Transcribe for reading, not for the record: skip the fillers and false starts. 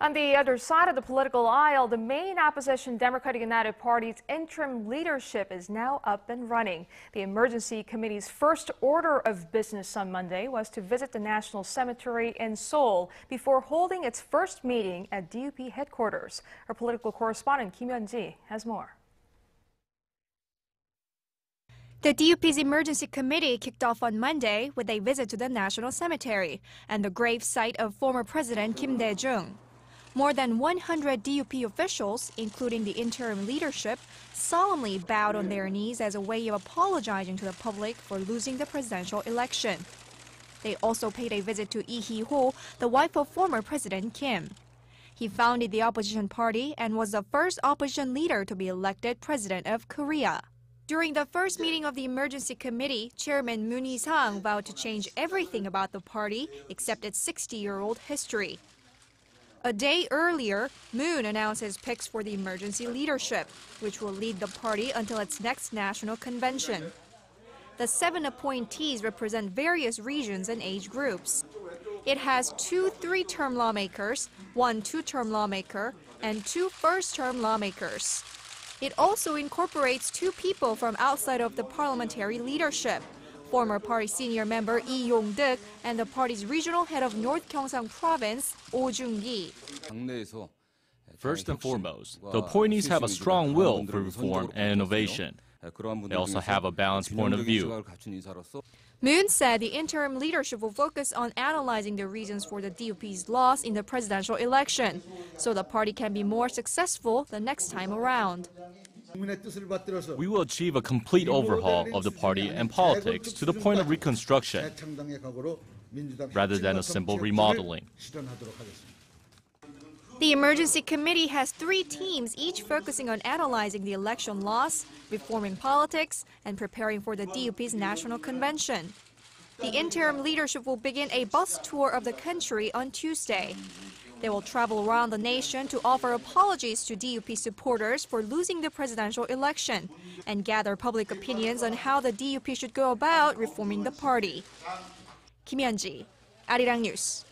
On the other side of the political aisle, the main opposition Democratic United Party's interim leadership is now up and running. The Emergency Committee's first order of business on Monday was to visit the National Cemetery in Seoul before holding its first meeting at DUP headquarters. Our political correspondent Kim Yeon-ji has more. The DUP's Emergency Committee kicked off on Monday with a visit to the National Cemetery and the grave site of former President Kim Dae-jung. More than 100 DUP officials, including the interim leadership, solemnly bowed on their knees as a way of apologizing to the public for losing the presidential election. They also paid a visit to Lee Hee-ho, the wife of former President Kim. He founded the opposition party and was the first opposition leader to be elected president of Korea. During the first meeting of the Emergency Committee, Chairman Lee Hee-ho vowed to change everything about the party except its 60-year-old history. A day earlier, Moon announced his picks for the emergency leadership, which will lead the party until its next national convention. The 7 appointees represent various regions and age groups. It has 2 3-term lawmakers, 1 2-term lawmaker, and 2 first-term lawmakers. It also incorporates 2 people from outside of the parliamentary leadership. Former party senior member Lee Yong-deuk and the party's regional head of North Gyeongsang Province, Oh Jung-gi. First and foremost, the appointees have a strong will for reform and innovation. They also have a balanced point of view. Moon said the interim leadership will focus on analyzing the reasons for the DUP's loss in the presidential election, so the party can be more successful the next time around. We will achieve a complete overhaul of the party and politics to the point of reconstruction, rather than a simple remodeling. The Emergency Committee has 3 teams, each focusing on analyzing the election loss, reforming politics, and preparing for the DUP's national convention. The interim leadership will begin a bus tour of the country on Tuesday. They will travel around the nation to offer apologies to DUP supporters for losing the presidential election and gather public opinions on how the DUP should go about reforming the party. Kim Yeon-ji, Arirang News.